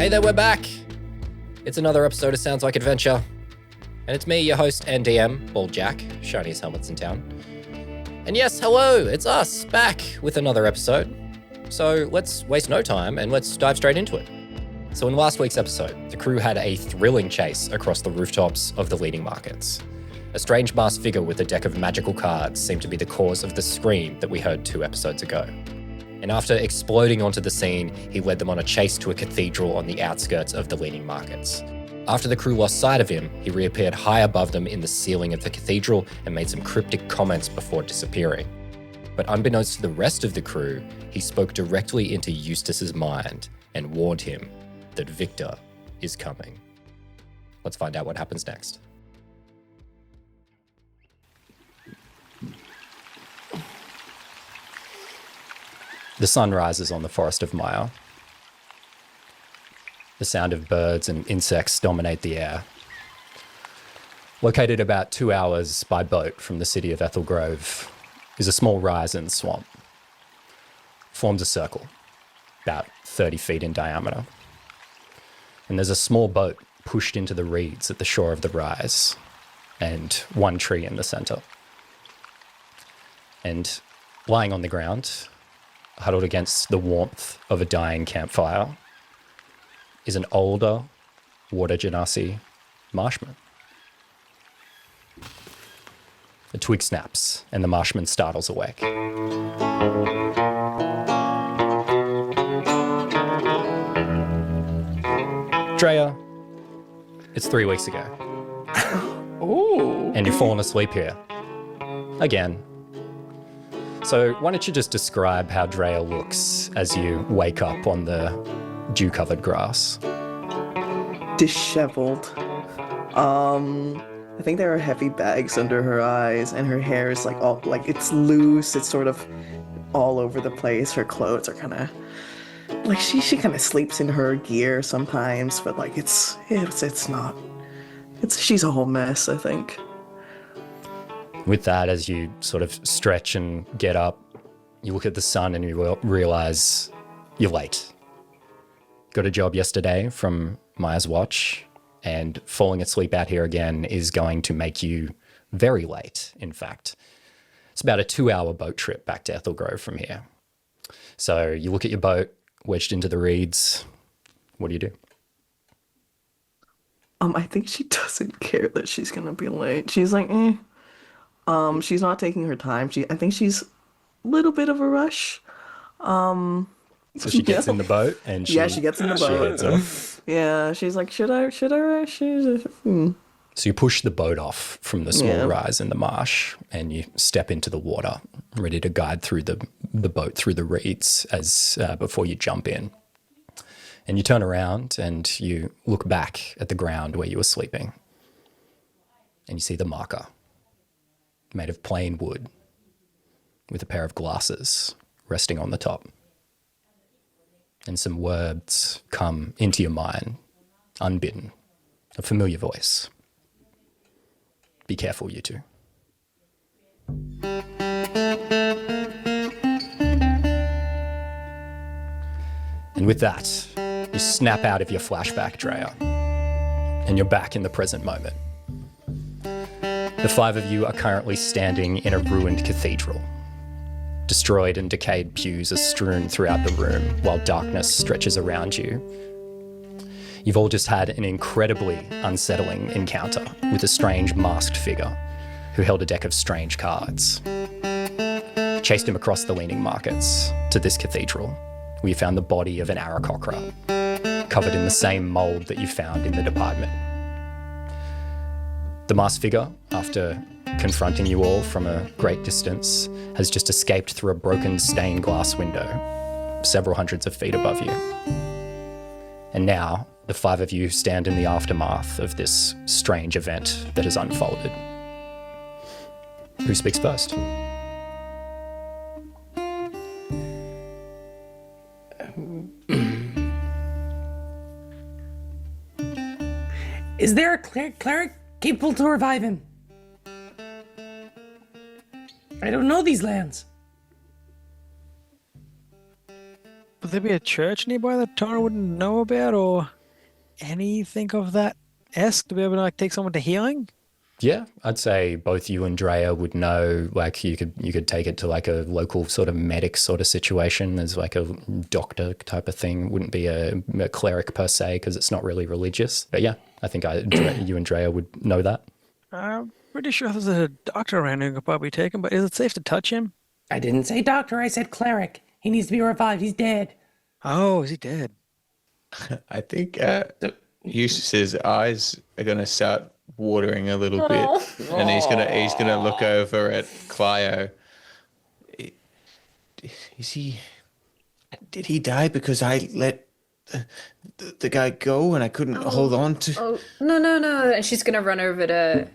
Hey there, we're back. It's another episode of Sounds Like Adventure. And it's me, your host and DM, Bald Jack, shiniest helmets in town. And yes, hello, it's us, back with another episode. So let's waste no time and let's dive straight into it. So in last week's episode, the crew had a thrilling chase across the rooftops of the leading markets. A strange masked figure with a deck of magical cards seemed to be the cause of the scream that we heard 2 episodes ago. And after exploding onto the scene, he led them on a chase to a cathedral on the outskirts of the leading markets. After the crew lost sight of him, he reappeared high above them in the ceiling of the cathedral and made some cryptic comments before disappearing. But unbeknownst to the rest of the crew, he spoke directly into Eustace's mind and warned him that Victor is coming. Let's find out what happens next. The sun rises on the forest of Maya. The sound of birds and insects dominate the air. Located about 2 hours by boat from the city of Ethel Grove is a small rise in the swamp. It forms a circle, about 30 feet in diameter. And there's a small boat pushed into the reeds at the shore of the rise, and one tree in the center. And lying on the ground, huddled against the warmth of a dying campfire, is an older water genasi marshman. A twig snaps and the marshman startles awake. Drea, it's 3 weeks ago. Ooh. And you've fallen asleep here. Again. So why don't you just describe how Drea looks as you wake up on the dew-covered grass? Disheveled. I think there are heavy bags under her eyes, and her hair is it's loose. It's sort of all over the place. Her clothes are kind of like she kind of sleeps in her gear sometimes, but like it's not. She's a whole mess, I think. With that, as you sort of stretch and get up, you look at the sun and you realize you're late. Got a job yesterday from Maya's watch, and falling asleep out here again is going to make you very late, in fact. It's about a 2-hour boat trip back to Ethel Grove from here. So you look at your boat, wedged into the reeds. What do you do? I think she doesn't care that she's gonna be late. She's like, she's not taking her time. I think she's a little bit of a rush. So she gets in the boat and she gets in the boat. Heads off. Yeah, she's like, should I rush? So you push the boat off from the small rise in the marsh and you step into the water, ready to guide through the boat through the reeds as before you jump in. And you turn around and you look back at the ground where you were sleeping. And you see the marker, made of plain wood, with a pair of glasses resting on the top. And some words come into your mind, unbidden, a familiar voice. Be careful, you two. And with that, you snap out of your flashback, Drea, and you're back in the present moment. The 5 of you are currently standing in a ruined cathedral. Destroyed and decayed pews are strewn throughout the room while darkness stretches around you. You've all just had an incredibly unsettling encounter with a strange masked figure who held a deck of strange cards. Chased him across the leaning markets to this cathedral, where you found the body of an Aarakocra, covered in the same mould that you found in the department. The masked figure, after confronting you all from a great distance, has just escaped through a broken stained glass window, several hundreds of feet above you. And now, the 5 of you stand in the aftermath of this strange event that has unfolded. Who speaks first? Is there a cleric capable to revive him? I don't know these lands. there be a church nearby that Tara wouldn't know about, or anything of that esque to be able to like take someone to healing? Yeah, I'd say both you and Drea would know. Like you could take it to like a local sort of medic sort of situation. There's like a doctor type of thing. Wouldn't be a cleric per se because it's not really religious. But yeah, I think you and Drea would know that. I'm pretty sure there's a doctor around who could probably take him, but is it safe to touch him? I didn't say doctor, I said cleric. He needs to be revived. He's dead. Oh, is he dead? I think Eustace's eyes are gonna start watering a little bit, and he's gonna look over at Clio. Is he? Did he die because I let the guy go and I couldn't hold on to? Oh, no. And she's going to run over to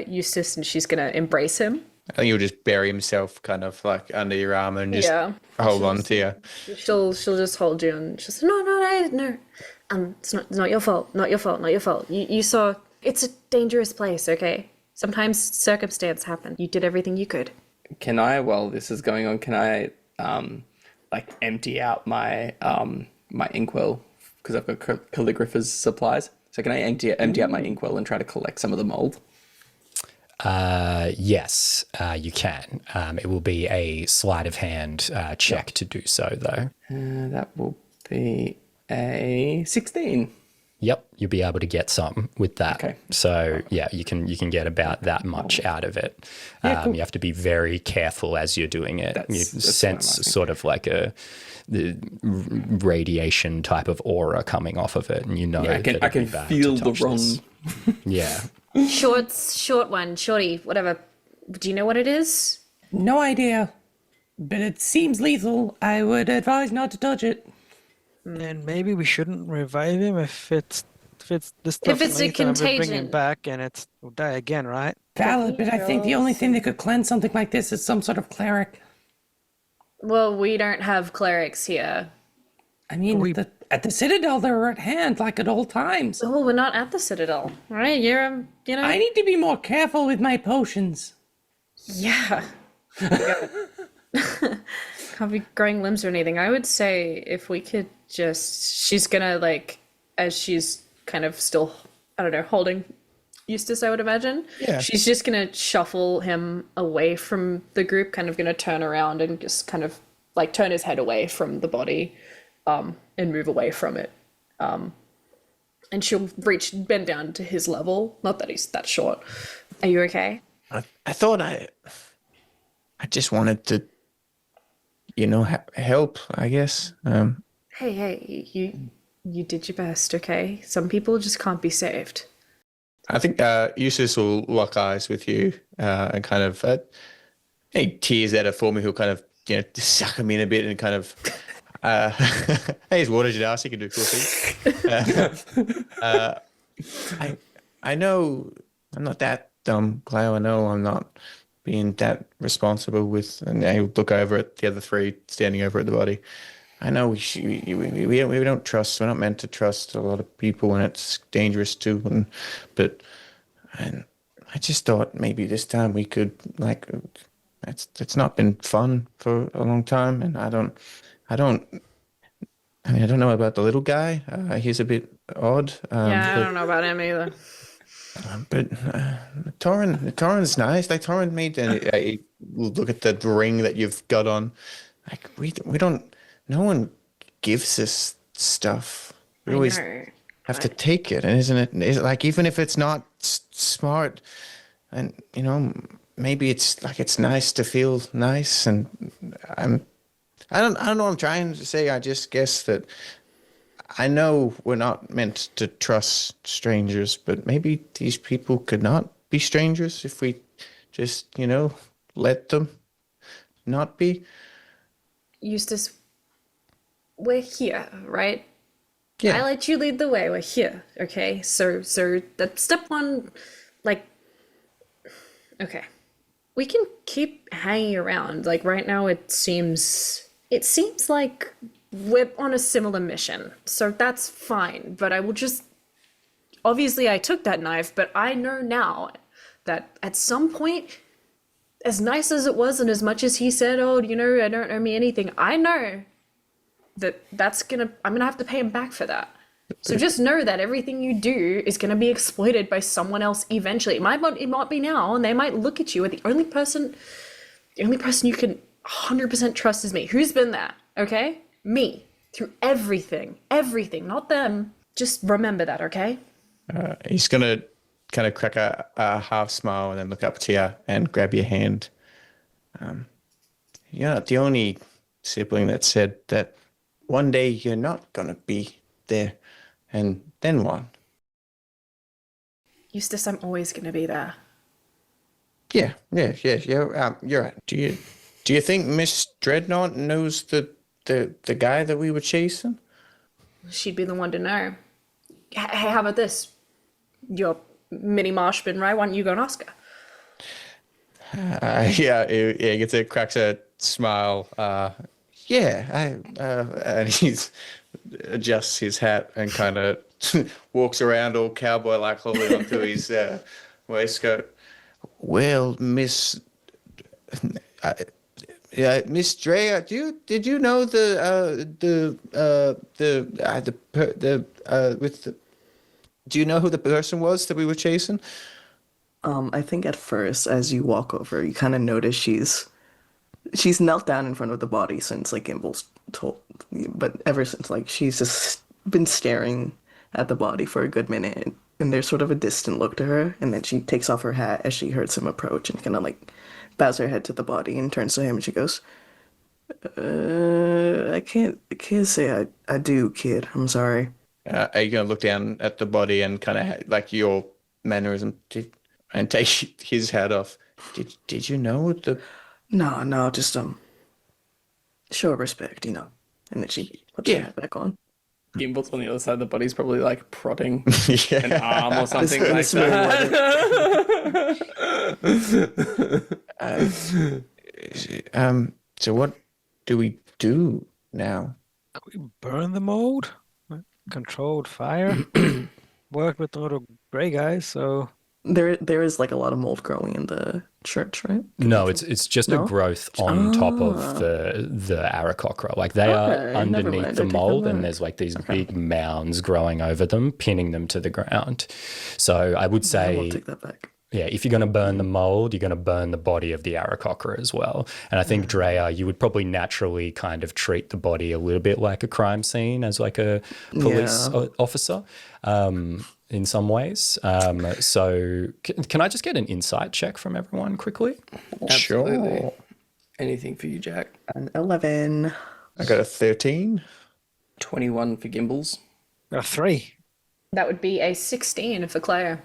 Eustace and she's going to embrace him. I think he'll just bury himself kind of like under your arm and just hold on to you. She'll just hold you and she'll say, no. It's not your fault. Not your fault. You saw, it's a dangerous place, okay? Sometimes circumstance happen. You did everything you could. Can I, while this is going on, can I like empty out my my inkwell because I've got calligrapher's supplies? So can I empty out my inkwell and try to collect some of the mold? Yes, you can. It will be a sleight of hand check to do so, though. That will be a 16. Yep, you'll be able to get some with that. Okay. So yeah, you can get about that much out of it. Cool. You have to be very careful as you're doing it. You That's sense sort of like the radiation type of aura coming off of it, and you know I that can it'd be bad feel to the touch wrong. this. Yeah. Shorty, whatever. Do you know what it is? No idea. But it seems lethal. I would advise not to touch it. And maybe we shouldn't revive him if it's this stuff. If it's a Bring him contagion. back and we'll die again, right? Valid, but I think the only thing that could cleanse something like this is some sort of cleric. Well, we don't have clerics here. I mean, at the Citadel, they were at hand, like at all times. Oh, we're not at the Citadel, right? You're, I need to be more careful with my potions. Yeah. Can't be growing limbs or anything. I would say if we could she's gonna like, as she's kind of still, I don't know, holding Eustace, I would imagine. Yeah. She's just gonna shuffle him away from the group, kind of gonna turn around and just kind of like turn his head away from the body, and move away from it. And she'll bend down to his level. Not that he's that short. Are you okay? I thought I just wanted to, help, I guess. Hey, you did your best, okay? Some people just can't be saved. I think Eustace will lock eyes with you and kind of any tears that are forming. He'll kind of just suck him in a bit and kind of hey, he's watered your ass. He can do cool things. I know I'm not that dumb, Cleo. I know I'm not being that responsible with. And he'll look over at the other three standing over at the body. I know we don't trust. We're not meant to trust a lot of people, and it's dangerous too. But I just thought maybe this time we could it's not been fun for a long time, and I don't know about the little guy. He's a bit odd. I don't know about him either. But Torrin's nice. Like Torrin made, and I look at the ring that you've got on. Like we don't. No one gives us stuff. We always have to take it, and isn't it like even if it's not smart, and maybe it's nice to feel nice, and I don't know what I'm trying to say. I just guess that I know we're not meant to trust strangers, but maybe these people could not be strangers if we just let them not be. Eustace, we're here, right? Yeah. I let you lead the way. We're here, okay? So that's step one. Like, okay, we can keep hanging around. Like right now, it seems like we're on a similar mission, so that's fine. But I will just obviously I took that knife, but I know now that at some point, as nice as it was, and as much as he said, "Oh, I don't know me anything," I know I'm gonna have to pay him back for that. So just know that everything you do is gonna be exploited by someone else eventually. It might be now, and they might look at you, and the only person you can 100% trust is me. Who's been there? Okay, me through everything, not them. Just remember that, okay? He's gonna kind of crack a half smile and then look up to you and grab your hand. You're not the only sibling that said that one day you're not gonna be there, and then what? Eustace, I'm always gonna be there. Yeah. You're right. Do you think Miss Dreadnought knows the guy that we were chasing? She'd be the one to know. Hey, how about this? You're mini marshman, right? Why don't you go and ask her? He gets cracks a smile. And he adjusts his hat and kind of walks around all cowboy-like, holding onto his waistcoat. Well, Miss Drea, did you know do you know who the person was that we were chasing? I think at first, as you walk over, you kind of notice she's knelt down in front of the body since like Gimble's told you, but ever since like she's just been staring at the body for a good minute, and there's sort of a distant look to her, and then she takes off her hat as she hears him approach and kind of like bows her head to the body and turns to him and she goes, I can't say I do, kid. I'm sorry. Are you gonna look down at the body and kind of like your mannerism and take his hat off? Did you know the? No, just show respect, And then she puts her hat back on. Gimbal's on the other side of the body's probably like prodding Yeah. an arm or something like This really that. So what do we do now? Could we burn the mold? Controlled fire? Worked with the little grey guys, so There is like a lot of mold growing in the church, right? No, it's just No? a growth on top of the Aarakocra. Like they are Okay, never underneath mind, the I take that mold, and back. there's like these big mounds growing over them, pinning them to the ground. So I would I say, will take that back. yeah, if you're going to burn the mold, you're going to burn the body of the Aarakocra as well. And I think Drea, you would probably naturally kind of treat the body a little bit like a crime scene as like a police officer in some ways. So can I just get an insight check from everyone quickly? Absolutely. Sure. Anything for you, Jack? An 11. I got a 13. 21 for Gimbals. 3. That would be a 16 for Claire.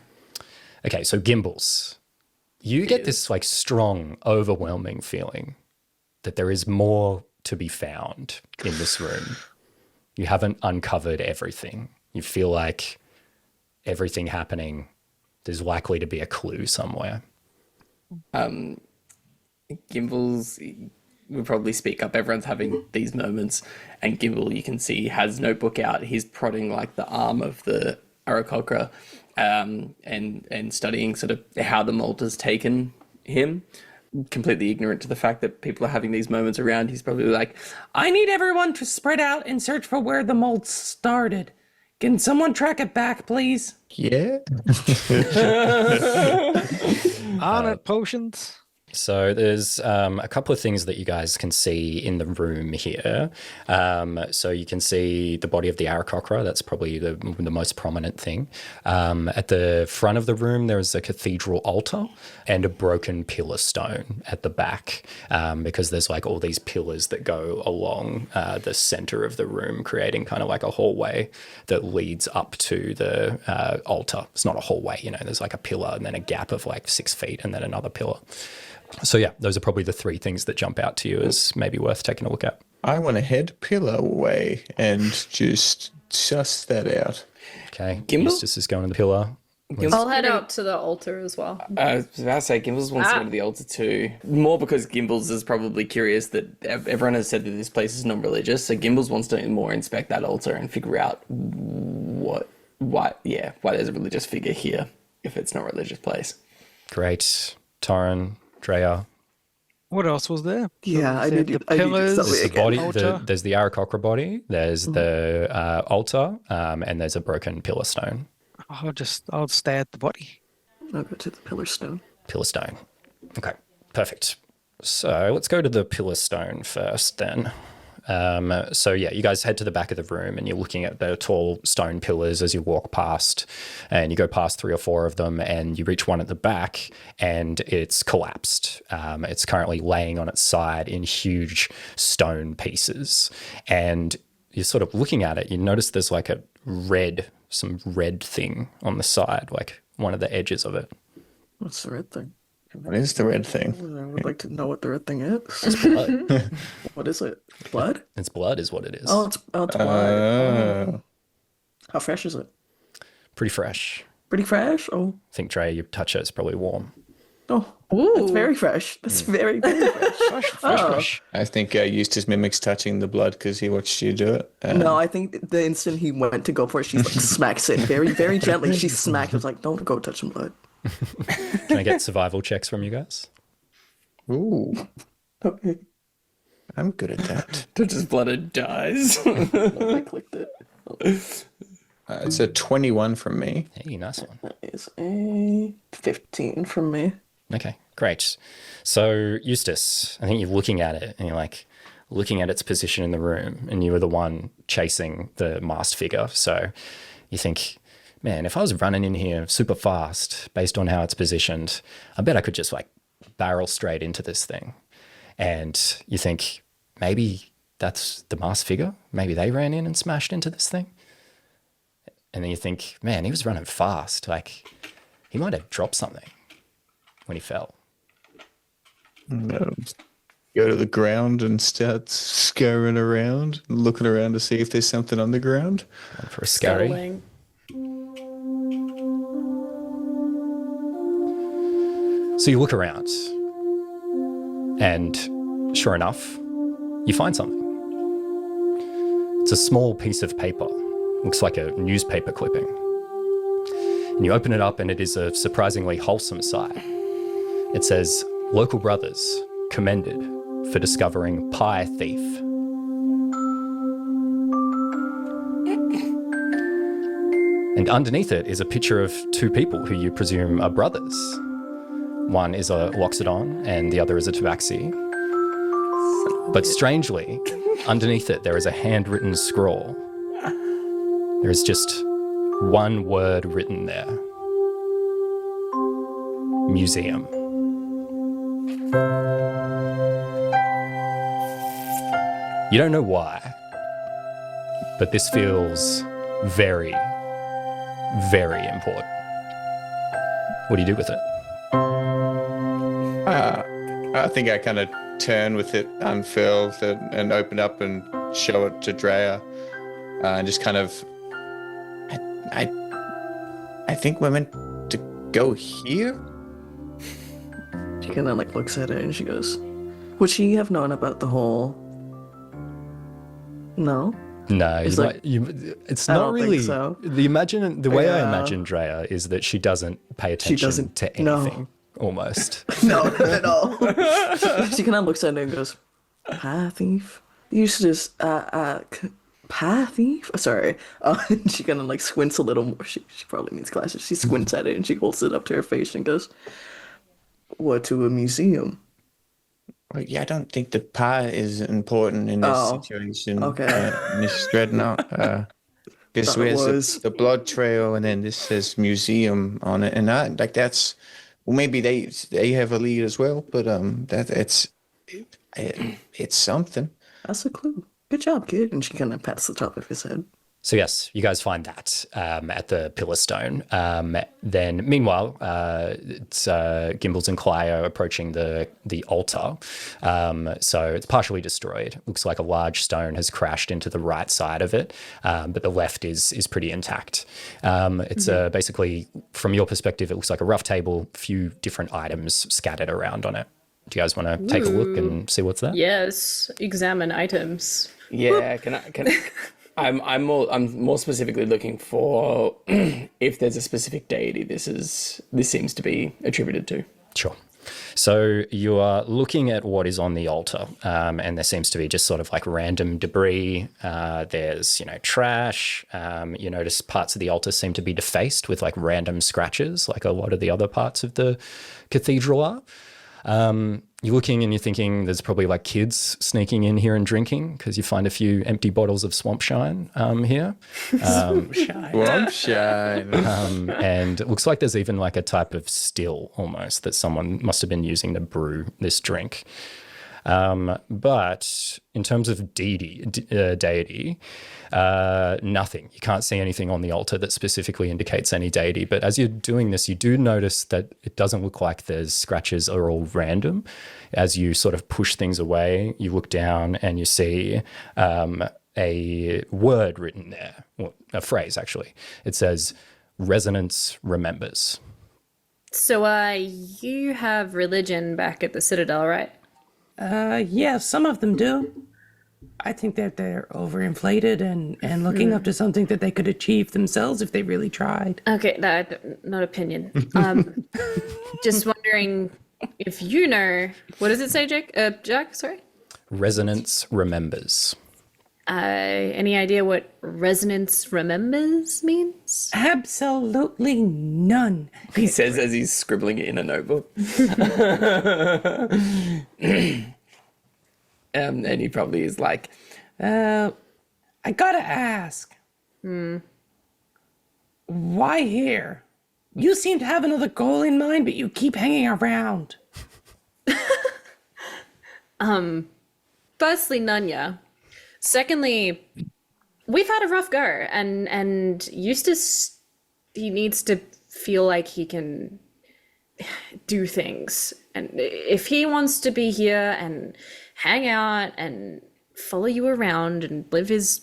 Okay, so Gimbals, you get this like strong, overwhelming feeling that there is more to be found in this room. You haven't uncovered everything. You feel like everything happening, there's likely to be a clue somewhere. Gimbals would probably speak up. Everyone's having these moments, and Gimbal, you can see, has notebook out. He's prodding like the arm of the Aarakocra, and studying sort of how the mold has taken him. Completely ignorant to the fact that people are having these moments around. He's probably like, I need everyone to spread out and search for where the mold started. Can someone track it back, please? Yeah. On it, potions. So there's a couple of things that you guys can see in the room here. So you can see the body of the Aarakocra. That's probably the most prominent thing. At the front of the room, there's a cathedral altar and a broken pillar stone at the back, because there's like all these pillars that go along the center of the room, creating kind of like a hallway that leads up to the altar. It's not a hallway, there's like a pillar and then a gap of like 6 feet and then another pillar. So yeah, those are probably the 3 things that jump out to you as maybe worth taking a look at. I want to head pillar away and just suss that out. Okay, Gimbal? Eustace is going to the pillar. I'll head out to the altar as well. I was about to say, Gimbals wants to go to the altar too. More because Gimbals is probably curious that everyone has said that this place is non-religious, so Gimbals wants to more inspect that altar and figure out why there's a religious figure here if it's not a religious place. Great. Torrin, Drea, What else was there? Yeah, I There need the you- I need you to pillars. tell me There's the again. body. Altar. There's the Aarakocra body. There's the altar, and there's a broken pillar stone. I'll stay at the body. I'll go to the pillar stone. Pillar stone. Okay, perfect. So let's go to the pillar stone first then. So yeah, you guys head to the back of the room and you're looking at the tall stone pillars as you walk past, and you go past 3 or 4 of them and you reach one at the back and it's collapsed. It's currently laying on its side in huge stone pieces, and you're sort of looking at it. You notice there's like some red thing on the side, like one of the edges of it. What's the red thing? What is the red thing? I would like to know what the red thing is. It's blood. What is it? Blood? It's blood is what it is. Oh, it's blood. How fresh is it? Pretty fresh. Pretty fresh? Oh, I think, Dre, you touch it, it's probably warm. oh, that's very fresh. That's very, very fresh. Fresh. I think Eustace mimics touching the blood because he watched you do it. No, I think the instant he went to go for it, she like smacks it very, very gently. She smacked it. Was like, don't go touch some blood. Can I get survival checks from you guys? Ooh, Okay. I'm good at that. Touches blood and dies. I clicked it. It's a 21 from me. Hey, nice one. That is a 15 from me. Okay, great. So, Eustace, I think you're looking at it and you're like looking at its position in the room, and you were the one chasing the masked figure. So you think, man, if I was running in here super fast based on how it's positioned, I bet I could just like barrel straight into this thing. And you think, maybe that's the masked figure. Maybe they ran in and smashed into this thing. And then you think, man, he was running fast. Like, he might have dropped something when he fell. Go to the ground and start scurrying around, looking around to see if there's something on the ground. Going for a scurry. Scuttling. So you look around, and sure enough, you find something. It's a small piece of paper. Looks like a newspaper clipping. And you open it up, and it is a surprisingly wholesome sight. It says, "Local brothers commended for discovering pie thief." And underneath it is a picture of 2 people who you presume are brothers. One is a Loxodon and the other is a Tabaxi. But strangely, underneath it there is a handwritten scroll. There is just one word written there. Museum. You don't know why, but this feels very, very important. What do you do with it? I think I kind of turn with it unfurled and open up and show it to Drea, and just kind of. I think we're meant to go here. She kind of like looks at it and she goes, "Would she have known about the whole?" No. No, It's like- it's I not don't think really. so. The way I Yeah. imagine Drea is that she doesn't pay attention doesn't- to no. anything, almost. No, not at all. She kind of looks at it and goes, "Pie thief." You should just, pie thief? Sorry. And she kind of like squints a little more. She probably needs glasses. She squints at it and she holds it up to her face and goes, "What, to a museum?" Well, yeah, I don't think the pie is important in this Oh, situation. okay. Miss Dreadnought. This Thought it was was. the blood trail, and then this says museum on it, and I like that's. Well, maybe they have a lead as well, but it's something. That's a clue. Good job, kid. And she kind of pats the top of his head. So yes, you guys find that at the Pillar Stone. Then, meanwhile, it's Gimbals and Clio approaching the altar. So it's partially destroyed. Looks like a large stone has crashed into the right side of it, but the left is pretty intact. It's basically, from your perspective, it looks like a rough table, few different items scattered around on it. Do you guys want to take a look and see what's there? Yes, examine items. Yeah, can I I'm more specifically looking for if there's a specific deity this seems to be attributed to. Sure. So you are looking at what is on the altar, and there seems to be just sort of like random debris. There's, trash. You notice parts of the altar seem to be defaced with like random scratches, like a lot of the other parts of the cathedral are. You're looking and you're thinking there's probably like kids sneaking in here and drinking because you find a few empty bottles of swamp shine here. Swamp shine. And it looks like there's even like a type of still almost that someone must have been using to brew this drink. But in terms of deity, nothing. You can't see anything on the altar that specifically indicates any deity. But as you're doing this, you do notice that it doesn't look like there's scratches are all random. As you sort of push things away, you look down and you see a word written there, well, a phrase actually. It says, "Resonance remembers." So, you have religion back at the Citadel, right? Yeah, some of them do. I think that they're overinflated and looking up to something that they could achieve themselves if they really tried. Okay, not opinion. Just wondering if you know, what does it say, Jack? Sorry? Resonance remembers. Any idea what resonance remembers means? Absolutely none. He says as he's scribbling it in a notebook. And he probably is like, I gotta ask. Why here? You seem to have another goal in mind, but you keep hanging around. Firstly, Nunya. Secondly, we've had a rough go, and Eustace, he needs to feel like he can do things. And if he wants to be here and hang out and follow you around and live his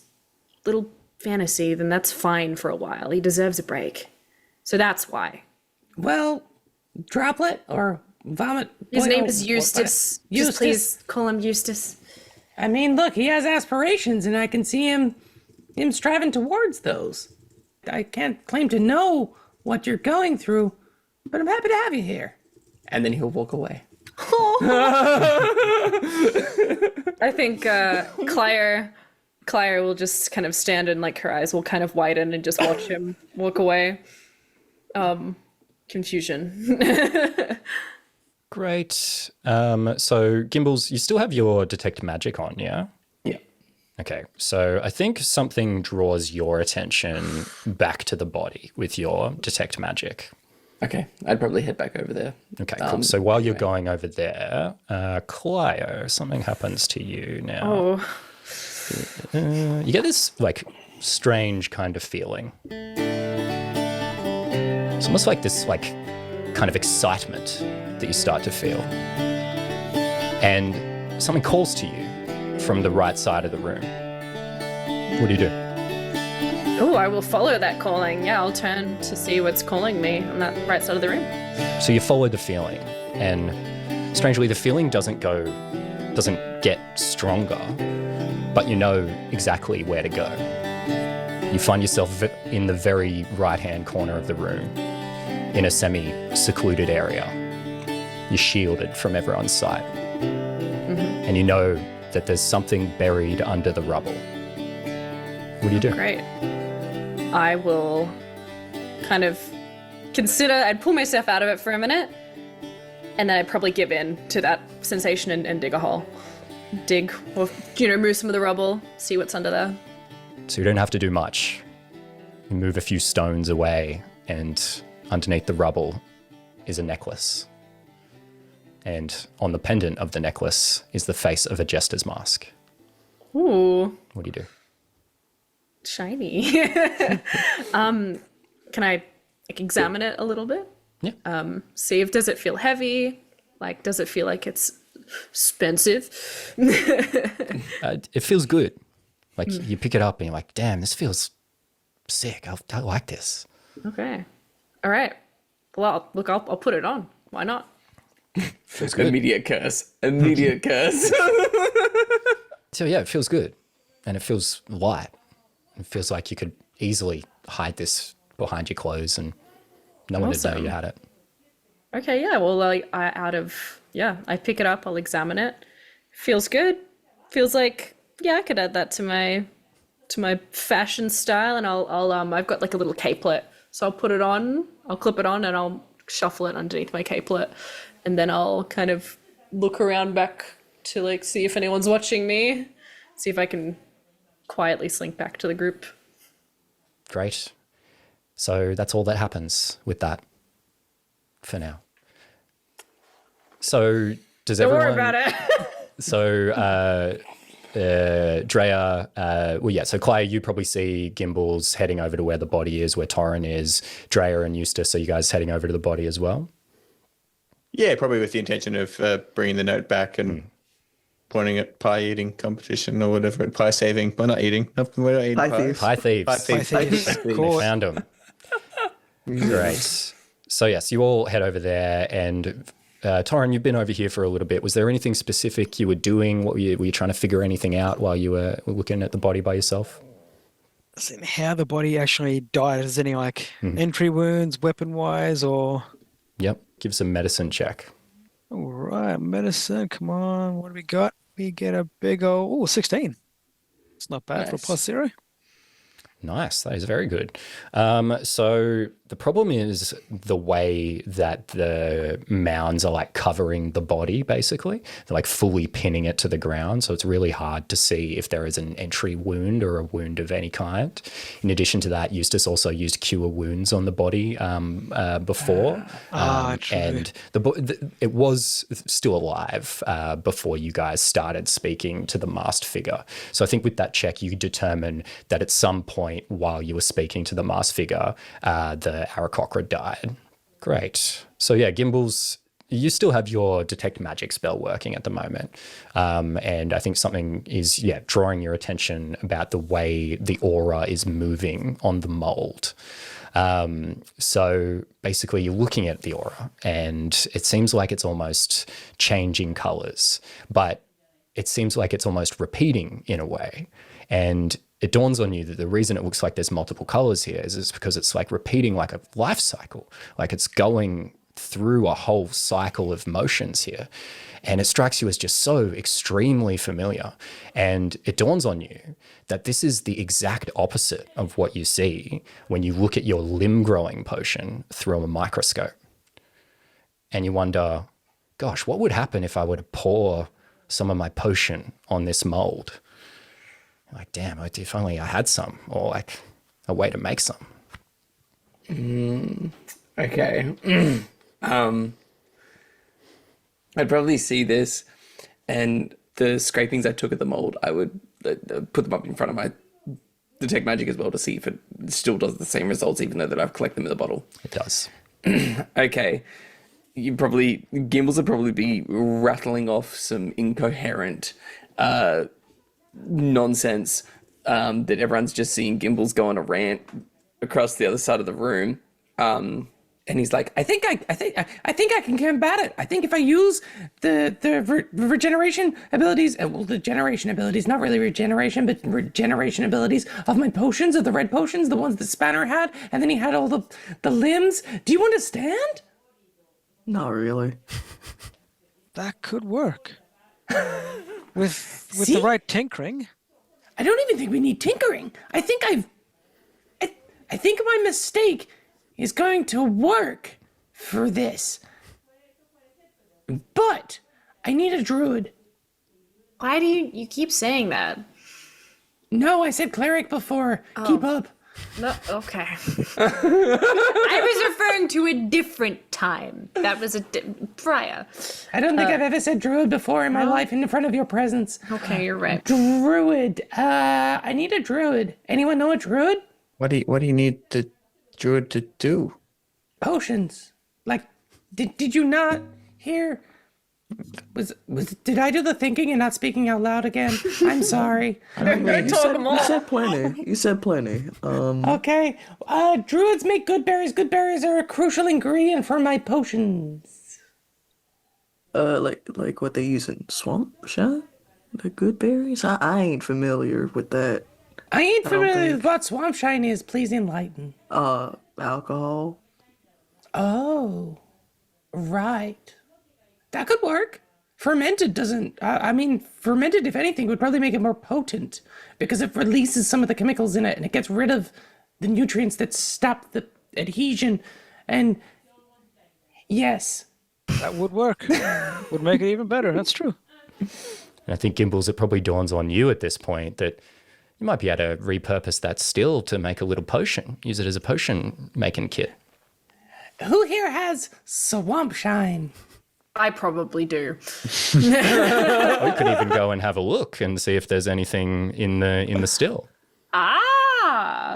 little fantasy, then that's fine for a while. He deserves a break. So that's why. Well, Droplet or Vomit. His name is Eustace. Just please call him Eustace. I mean, look, he has aspirations, and I can see him striving towards those. I can't claim to know what you're going through, but I'm happy to have you here. and then he'll walk away. I think Claire will just kind of stand and like her eyes will kind of widen and just watch him walk away. Confusion. Great. So Gimbals, you still have your detect magic on, yeah? Yeah. Okay, so I think something draws your attention back to the body with your detect magic. Okay, I'd probably head back over there. Okay, cool. So while you're going over there, Clio, something happens to you now. Oh. You get this like strange kind of feeling. It's almost like this like kind of excitement that you start to feel. And something calls to you from the right side of the room. What do you do? Oh, I will follow that calling. Yeah, I'll turn to see what's calling me on that right side of the room. So you follow the feeling, and strangely, the feeling doesn't get stronger, but you know exactly where to go. You find yourself in the very right-hand corner of the room, in a semi-secluded area. You're shielded from everyone's sight. Mm-hmm. And you know that there's something buried under the rubble. What do you do? Great. I will kind of consider, I'd pull myself out of it for a minute, and then I'd probably give in to that sensation and dig a hole. Dig, or, move some of the rubble, see what's under there. So you don't have to do much. You move a few stones away, and underneath the rubble is a necklace. And on the pendant of the necklace is the face of a jester's mask. Ooh. What do you do? Shiny. Can I examine it a little bit? Yeah. See if, does it feel heavy? Like, does it feel like it's expensive? It feels good. Like you pick it up and you're like, damn, this feels sick. I like this. Okay. All right. Well, look, I'll put it on. Why not? Feels good. Immediate curse. Immediate curse. So yeah, it feels good. And it feels light. It feels like you could easily hide this behind your clothes and no one would know you had it. Okay, yeah. Well, like I pick it up. I'll examine it. Feels good. Feels like I could add that to my fashion style, and I've got like a little capelet, so I'll put it on. I'll clip it on, and I'll shuffle it underneath my capelet, and then I'll kind of look around back to like see if anyone's watching me, see if I can quietly slink back to the group. Great. So that's all that happens with that for now. So does Don't everyone... worry about it. So Drea, so Claire, you probably see Gimbals heading over to where the body is, where Torrin is. Drea and Eustace, are you guys heading over to the body as well? Yeah, probably with the intention of bringing the note back and pointing at pie eating competition or whatever, pie saving. We're not eating. We're not eating Pie pies. thieves. Pie thieves. Pie thieves. Pie thieves. Pie thieves. Cool. Found them. Great. So yes, you all head over there, and Torrin, you've been over here for a little bit. Was there anything specific you were doing? What were you trying to figure anything out while you were looking at the body by yourself? Seeing how the body actually died. Is there any like entry wounds, weapon wise, or? Yep. Give us a medicine check. All right, medicine. Come on. What do we got? We get a big old 16. It's not bad for a +0. Nice. That is very good. So the problem is the way that the mounds are like covering the body, basically. They're like fully pinning it to the ground. So it's really hard to see if there is an entry wound or a wound of any kind. In addition to that, Eustace also used cure wounds on the body before. True. And it was still alive before you guys started speaking to the masked figure. So I think with that check, you could determine that at some point while you were speaking to the masked figure, the Aarakocra died. Great. So yeah, Gimbals, you still have your detect magic spell working at the moment. And I think something is, drawing your attention about the way the aura is moving on the mold. So basically you're looking at the aura and it seems like it's almost changing colors, but it seems like it's almost repeating in a way. And it dawns on you that the reason it looks like there's multiple colors here is because it's like repeating like a life cycle, like it's going through a whole cycle of motions here. And it strikes you as just so extremely familiar. And it dawns on you that this is the exact opposite of what you see when you look at your limb growing potion through a microscope. And you wonder, gosh, what would happen if I were to pour some of my potion on this mold? Like, damn, if only I had some, or like a way to make some. Okay. I'd probably see this, and the scrapings I took at the mold, I would put them up in front of my detect magic as well to see if it still does the same results, even though that I've collected them in the bottle. It does. Okay. Gimbals would probably be rattling off some incoherent nonsense that everyone's just seeing Gimbals go on a rant across the other side of the room. And he's like, I think I can combat it. I think if I use the regeneration abilities, the generation abilities, not really regeneration, but regeneration abilities of my potions, of the red potions, the ones that Spanner had, and then he had all the limbs. Do you understand? Not really. That could work. With See? the right tinkering. I don't even think we need tinkering. I think my mistake is going to work for this. But I need a druid. Why do you keep saying that? No, I said cleric before. Keep up. No, okay. I was referring to a different time. That was prior. I don't think I've ever said druid before in my life in front of your presence. Okay, you're right. Druid. I need a druid. Anyone know a druid? What do you need the druid to do? Potions. Like, did you not hear? Did I do the thinking and not speaking out loud again? I'm sorry. You said plenty. Okay. Druids make good berries. Good berries are a crucial ingredient for my potions. Like what they use in Swamp Shine? The good berries? I ain't familiar with that. I ain't familiar with what swamp shine is. Please enlighten. Alcohol. Oh. Right. That could work. Fermented doesn't, fermented, if anything, would probably make it more potent because it releases some of the chemicals in it and it gets rid of the nutrients that stop the adhesion. And yes. That would work. Would make it even better. That's true. And I think, Gimbals, it probably dawns on you at this point that you might be able to repurpose that still to make a little potion. Use it as a potion making kit. Who here has swamp shine? I probably do. Or you could even go and have a look and see if there's anything in the still. Ah!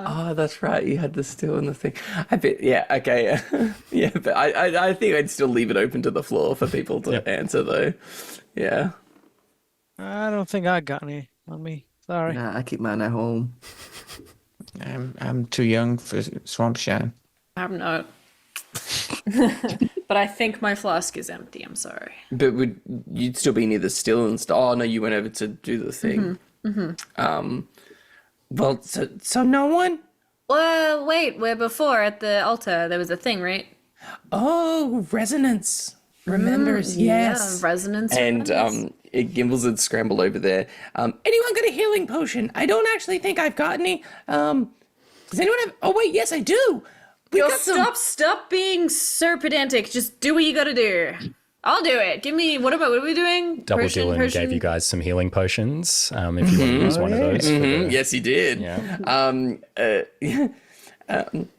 Oh, that's right. You had the still in the thing. I bet. Yeah. Okay. Yeah. But I think I'd still leave it open to the floor for people to answer, though. Yeah. I don't think I got any on me. Sorry. Nah, I keep mine at home. I'm too young for swamp shine. I'm not. But I think my flask is empty. I'm sorry. But you'd still be near the still and stuff? Oh no, you went over to do the thing. Well, So no one? Well, wait. Where before at the altar there was a thing, right? Oh, resonance. Remembers, yes. Yeah, resonance. and Gimbals had scrambled over there. Anyone got a healing potion? I don't actually think I've got any. Does anyone have? Oh wait, yes, I do. We Yo, got some. stop being so pedantic. Just do what you gotta do. I'll do it. Give me. What are we doing? Double Dylan gave you guys some healing potions. If you want to use one of those. For the, Yes, he did. yeah.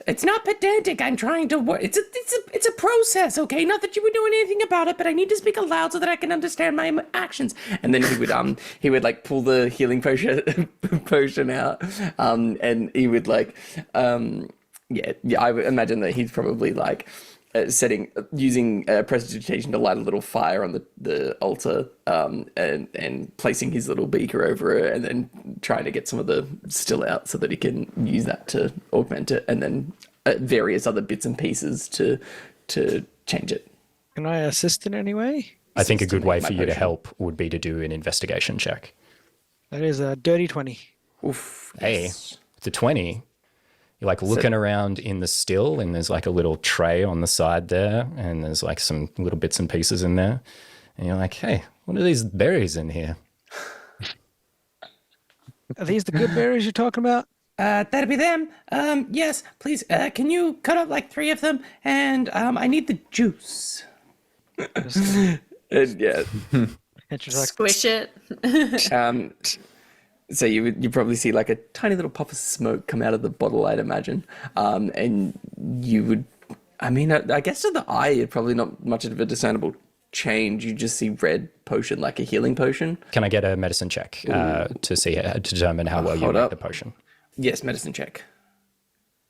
It's not pedantic. I'm trying to work. It's a process, okay? Not that you were doing anything about it, but I need to speak aloud so that I can understand my actions. And then he would like pull the healing potion out, and he would like I would imagine that he's probably like using prestidigitation to light a little fire on the altar, and placing his little beaker over it, and then trying to get some of the still out so that he can use that to augment it, and then various other bits and pieces to change it. Can I assist in any way? I think a good way for you to potion. help would be to do an investigation check. That is a dirty 20. Oof. Hey, the 20. You're like looking around in the still, and there's like a little tray on the side there, and there's like some little bits and pieces in there. And you're like, hey, what are these berries in here? Are these the good berries you're talking about? That'd be them. Yes, please. Can you cut up like 3 of them? And I need the juice. And yeah. And she's like, Squish it. So you probably see like a tiny little puff of smoke come out of the bottle, I'd imagine, and you would, I guess to the eye, it's probably not much of a discernible change. You just see red potion, like a healing potion. Can I get a medicine check to determine how well you Hold make up. the potion? Yes, medicine check.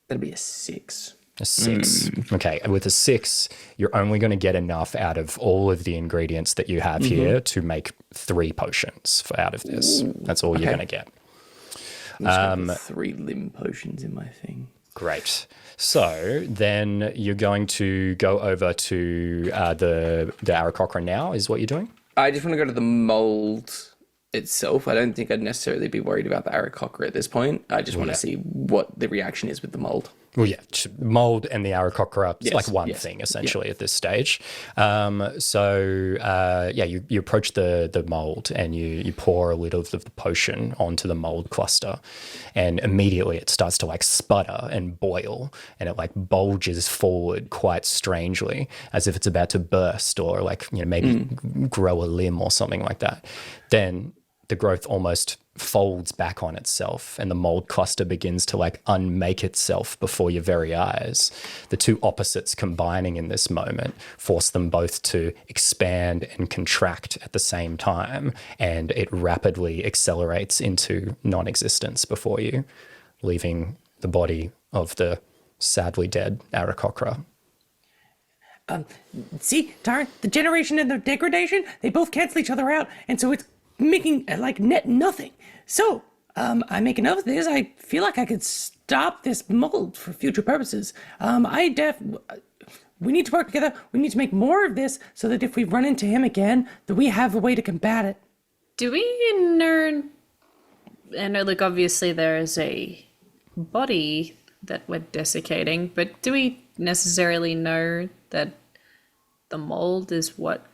That'd be a 6. A 6. Okay, with a 6, you're only going to get enough out of all of the ingredients that you have here to make 3 potions out of this. That's all you're going to get. I'm just gonna put 3 limb potions in my thing. Great. So then you're going to go over to the Aarakocra now, is what you're doing? I just want to go to the mold itself. I don't think I'd necessarily be worried about the Aarakocra at this point. I just want to see what the reaction is with the mold. Well, yeah, mold and the Aarakocra, it's like one yes, thing essentially at this stage. You approach the mold and you pour a little of the potion onto the mold cluster, and immediately it starts to like sputter and boil, and it like bulges forward quite strangely as if it's about to burst or like, maybe grow a limb or something like that. Then the growth almost folds back on itself, and the mold cluster begins to like unmake itself before your very eyes. The two opposites combining in this moment force them both to expand and contract at the same time, and it rapidly accelerates into non-existence before you, leaving the body of the sadly dead Aarakocra. See, darn, the generation and the degradation, they both cancel each other out, and so it's making like net nothing. So, I make a note of this. I feel like I could stop this mold for future purposes. We need to work together. We need to make more of this so that if we run into him again, that we have a way to combat it. Do we know? I know, like, obviously there is a body that we're desiccating, but do we necessarily know that the mold is what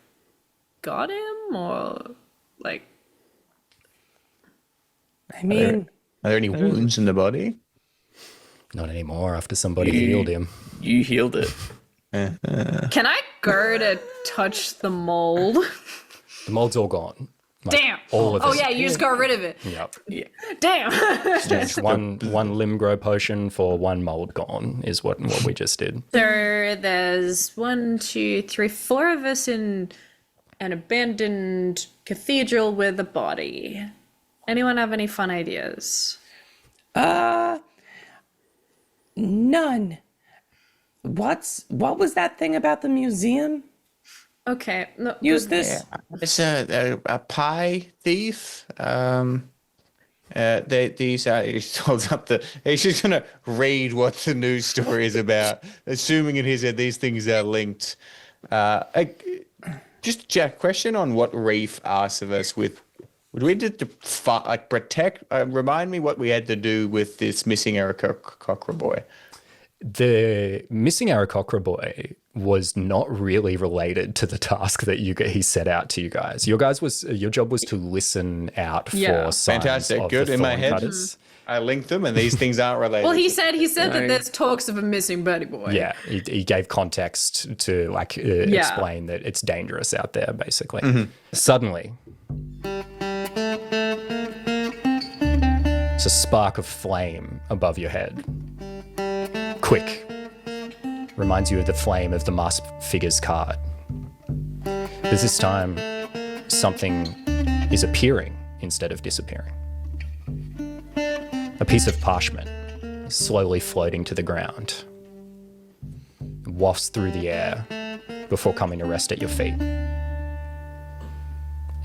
got him, or like? I mean, Are there any wounds in the body? Not anymore after somebody healed him. You healed it. Can I go to touch the mold? The mold's all gone. Like, Damn. all of Oh it. yeah, you just got rid of it. Yep. Damn. Just one limb grow potion for one mold gone is what we just did. So there's 1, 2, 3, 4 of us in an abandoned cathedral with a body. Anyone have any fun ideas? none. What was that thing about the museum? Okay. No, Use this. It's a pie thief. These he holds up he's just gonna read what the news story is about, assuming in his head these things are linked. Just Jack, question on what Reef asked of us with. Would we need to protect? Remind me what we had to do with this missing Aarakocra boy. The missing Aarakocra boy was not really related to the task that he set out to you guys. Your job was to listen out for signs Fantastic, of good the in my thorn head. cutters. I linked them, and these things aren't related. well, he said that there's talks of a missing birdie boy. Yeah, he gave context to explain that it's dangerous out there, basically. Mm-hmm. Suddenly, it's a spark of flame above your head. Quick. Reminds you of the flame of the masked figure's card. But this time, something is appearing instead of disappearing. A piece of parchment is slowly floating to the ground. It wafts through the air before coming to rest at your feet.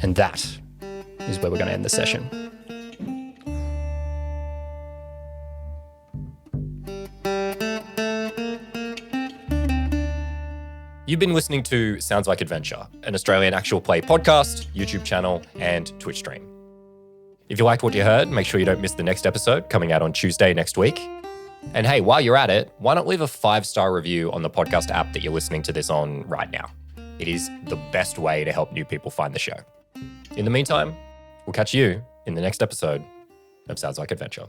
And that is where we're going to end the session. You've been listening to Sounds Like Adventure, an Australian actual play podcast, YouTube channel, and Twitch stream. If you liked what you heard, make sure you don't miss the next episode coming out on Tuesday next week. And hey, while you're at it, why not leave a 5-star review on the podcast app that you're listening to this on right now? It is the best way to help new people find the show. In the meantime, we'll catch you in the next episode of Sounds Like Adventure.